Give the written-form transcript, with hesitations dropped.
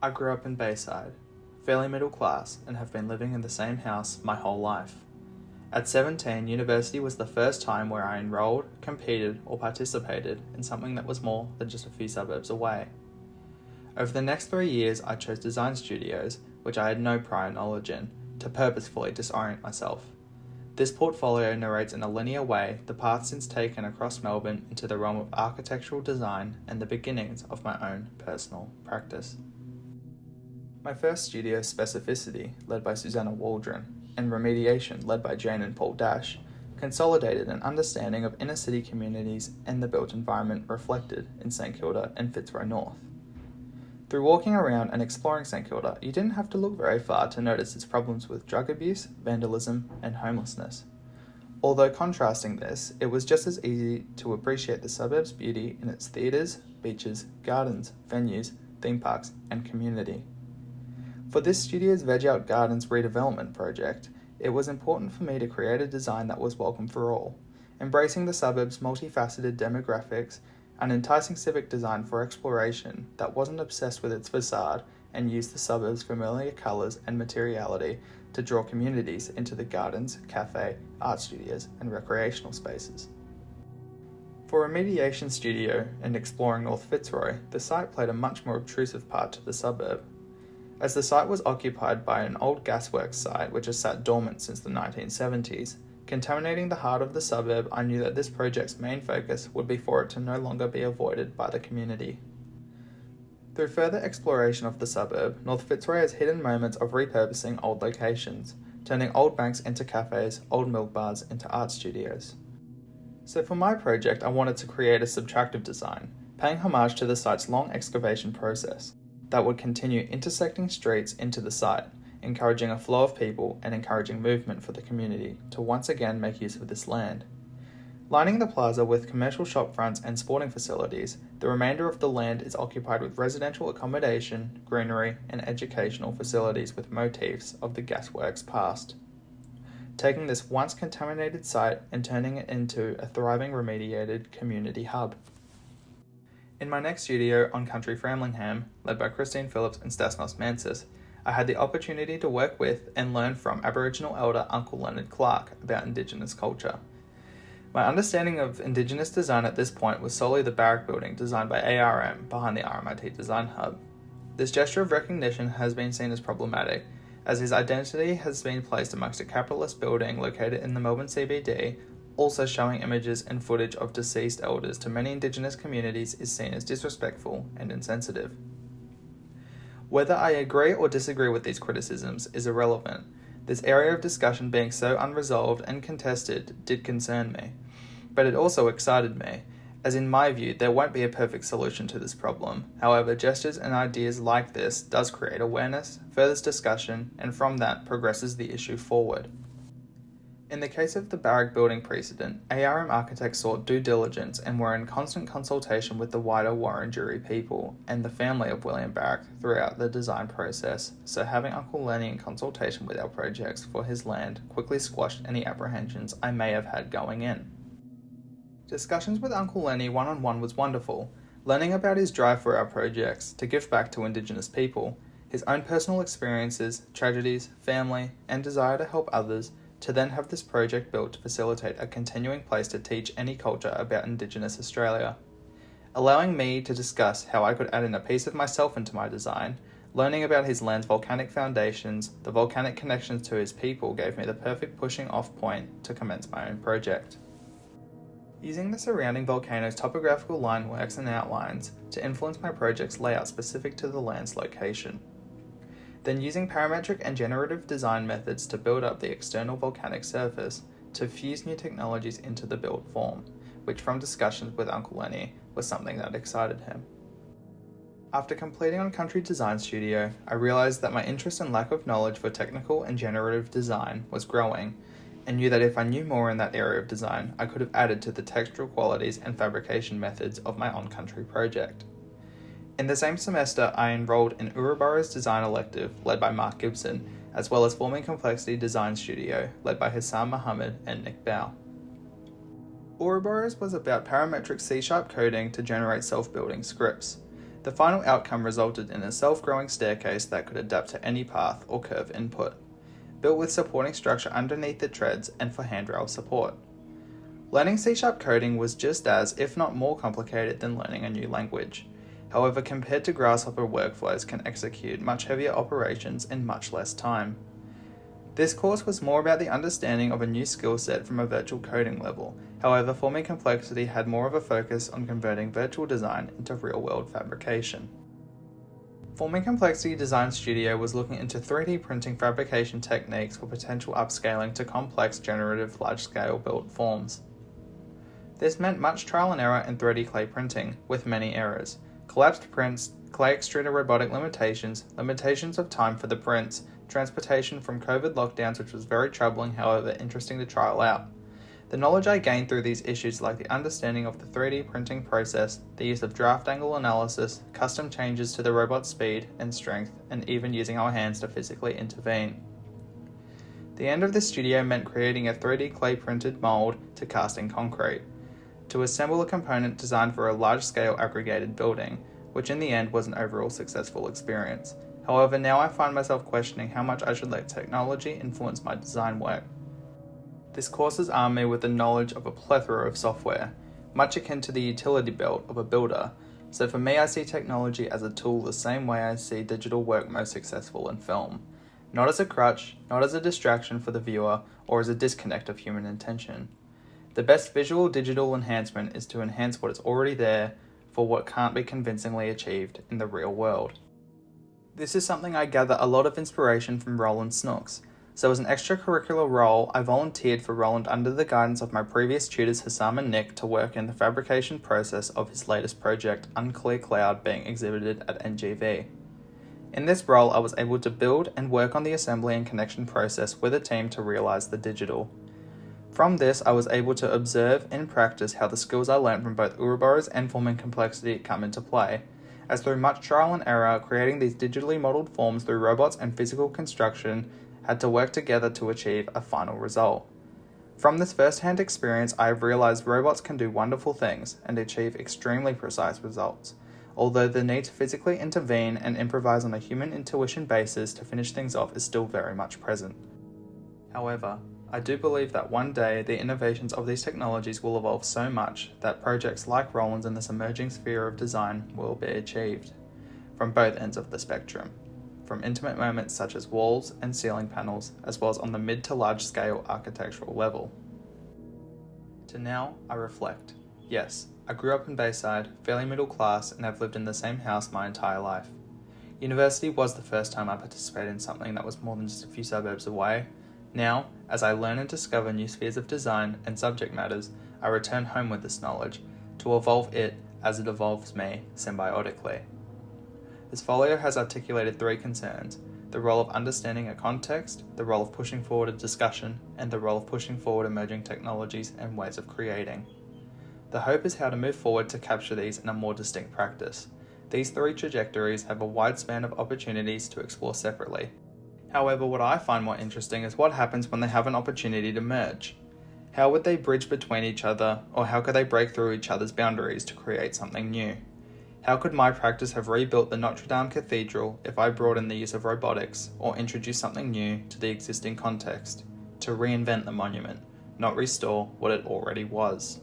I grew up in Bayside, fairly middle class, and have been living in the same house my whole life. At 17, university was the first time where I enrolled, competed, or participated in something that was more than just a few suburbs away. Over the next 3 years, I chose design studios, which I had no prior knowledge in, to purposefully disorient myself. This portfolio narrates in a linear way the path since taken across Melbourne into the realm of architectural design and the beginnings of my own personal practice. My first studio, Specificity, led by Susanna Waldron, and Remediation, led by Jane and Paul Dash, consolidated an understanding of inner city communities and the built environment reflected in St Kilda and Fitzroy North. Through walking around and exploring St Kilda, you didn't have to look very far to notice its problems with drug abuse, vandalism, and homelessness. Although contrasting this, it was just as easy to appreciate the suburb's beauty in its theatres, beaches, gardens, venues, theme parks, and community. For this studio's Veg Out Gardens redevelopment project, it was important for me to create a design that was welcome for all, embracing the suburb's multifaceted demographics, an enticing civic design for exploration that wasn't obsessed with its facade and used the suburb's familiar colours and materiality to draw communities into the gardens, cafe, art studios, and recreational spaces. For Remediation Studio and exploring North Fitzroy, the site played a much more obtrusive part to the suburb. As the site was occupied by an old gasworks site which has sat dormant since the 1970s, contaminating the heart of the suburb, I knew that this project's main focus would be for it to no longer be avoided by the community. Through further exploration of the suburb, North Fitzroy has hidden moments of repurposing old locations, turning old banks into cafes, old milk bars into art studios. So for my project, I wanted to create a subtractive design, paying homage to the site's long excavation process that would continue intersecting streets into the site, encouraging a flow of people and encouraging movement for the community to once again make use of this land. Lining the plaza with commercial shop fronts and sporting facilities, the remainder of the land is occupied with residential accommodation, greenery, and educational facilities with motifs of the gasworks past. Taking this once contaminated site and turning it into a thriving remediated community hub. In my next studio on Country Framlingham, led by Christine Phillips and Stasnos Mansis, I had the opportunity to work with and learn from Aboriginal elder Uncle Leonard Clark about Indigenous culture. My understanding of Indigenous design at this point was solely the barrack building designed by ARM behind the RMIT Design Hub. This gesture of recognition has been seen as problematic, as his identity has been placed amongst a capitalist building located in the Melbourne CBD. Also showing images and footage of deceased elders to many Indigenous communities is seen as disrespectful and insensitive. Whether I agree or disagree with these criticisms is irrelevant. This area of discussion being so unresolved and contested did concern me, but it also excited me, as in my view there won't be a perfect solution to this problem. However, gestures and ideas like this does create awareness, furthers discussion, and from that progresses the issue forward. In the case of the barrack building precedent, ARM architects sought due diligence and were in constant consultation with the wider Wurundjeri people and the family of William Barrack throughout the design process, so having Uncle Lenny in consultation with our projects for his land quickly squashed any apprehensions I may have had going in. Discussions with Uncle Lenny one-on-one was wonderful, learning about his drive for our projects to give back to Indigenous people, his own personal experiences, tragedies, family, and desire to help others, to then have this project built to facilitate a continuing place to teach any culture about Indigenous Australia. Allowing me to discuss how I could add in a piece of myself into my design, learning about his land's volcanic foundations, the volcanic connections to his people gave me the perfect pushing off point to commence my own project. Using the surrounding volcano's topographical line works and outlines to influence my project's layout specific to the land's location. Then using parametric and generative design methods to build up the external volcanic surface to fuse new technologies into the built form, which from discussions with Uncle Lenny was something that excited him. After completing on Country Design Studio, I realised that my interest and lack of knowledge for technical and generative design was growing, and knew that if I knew more in that area of design, I could have added to the textural qualities and fabrication methods of my on-country project. In the same semester, I enrolled in Urubara's design elective, led by Mark Gibson, as well as Forming Complexity Design Studio, led by Hassam Mohammed and Nick Bao. Urubara's was about parametric C# coding to generate self-building scripts. The final outcome resulted in a self-growing staircase that could adapt to any path or curve input, built with supporting structure underneath the treads and for handrail support. Learning C# coding was just as, if not more complicated than learning a new language. However, compared to Grasshopper, workflows can execute much heavier operations in much less time. This course was more about the understanding of a new skill set from a virtual coding level. However, Forming Complexity had more of a focus on converting virtual design into real-world fabrication. Forming Complexity Design Studio was looking into 3D printing fabrication techniques for potential upscaling to complex generative large-scale built forms. This meant much trial and error in 3D clay printing, with many errors. Collapsed prints, clay extruder robotic limitations of time for the prints, transportation from COVID lockdowns, which was very troubling, however interesting to trial out. The knowledge I gained through these issues, like the understanding of the 3D printing process, the use of draft angle analysis, custom changes to the robot's speed and strength, and even using our hands to physically intervene. The end of the studio meant creating a 3D clay printed mold to cast in concrete, to assemble a component designed for a large-scale aggregated building, which in the end was an overall successful experience. However, now I find myself questioning how much I should let technology influence my design work. This course has armed me with the knowledge of a plethora of software, much akin to the utility belt of a builder. So for me, I see technology as a tool the same way I see digital work most successful in film. Not as a crutch, not as a distraction for the viewer, or as a disconnect of human intention. The best visual digital enhancement is to enhance what is already there for what can't be convincingly achieved in the real world. This is something I gather a lot of inspiration from Roland Snooks. So as an extracurricular role, I volunteered for Roland under the guidance of my previous tutors Hassam and Nick to work in the fabrication process of his latest project, Unclear Cloud, being exhibited at NGV. In this role, I was able to build and work on the assembly and connection process with a team to realize the digital. From this, I was able to observe and practice how the skills I learned from both Ouroboros and Forming Complexity come into play, as through much trial and error, creating these digitally modeled forms through robots and physical construction had to work together to achieve a final result. From this first-hand experience, I have realized robots can do wonderful things and achieve extremely precise results, although the need to physically intervene and improvise on a human intuition basis to finish things off is still very much present. However, I do believe that one day the innovations of these technologies will evolve so much that projects like Roland's in this emerging sphere of design will be achieved, from both ends of the spectrum, from intimate moments such as walls and ceiling panels, as well as on the mid to large scale architectural level. To now, I reflect. Yes, I grew up in Bayside, fairly middle class, and have lived in the same house my entire life. University was the first time I participated in something that was more than just a few suburbs away. Now, as I learn and discover new spheres of design and subject matters, I return home with this knowledge, to evolve it as it evolves me symbiotically. This folio has articulated 3 concerns: the role of understanding a context, the role of pushing forward a discussion, and the role of pushing forward emerging technologies and ways of creating. The hope is how to move forward to capture these in a more distinct practice. These 3 trajectories have a wide span of opportunities to explore separately. However, what I find more interesting is what happens when they have an opportunity to merge. How would they bridge between each other, or how could they break through each other's boundaries to create something new? How could my practice have rebuilt the Notre Dame Cathedral if I brought in the use of robotics, or introduced something new to the existing context, to reinvent the monument, not restore what it already was?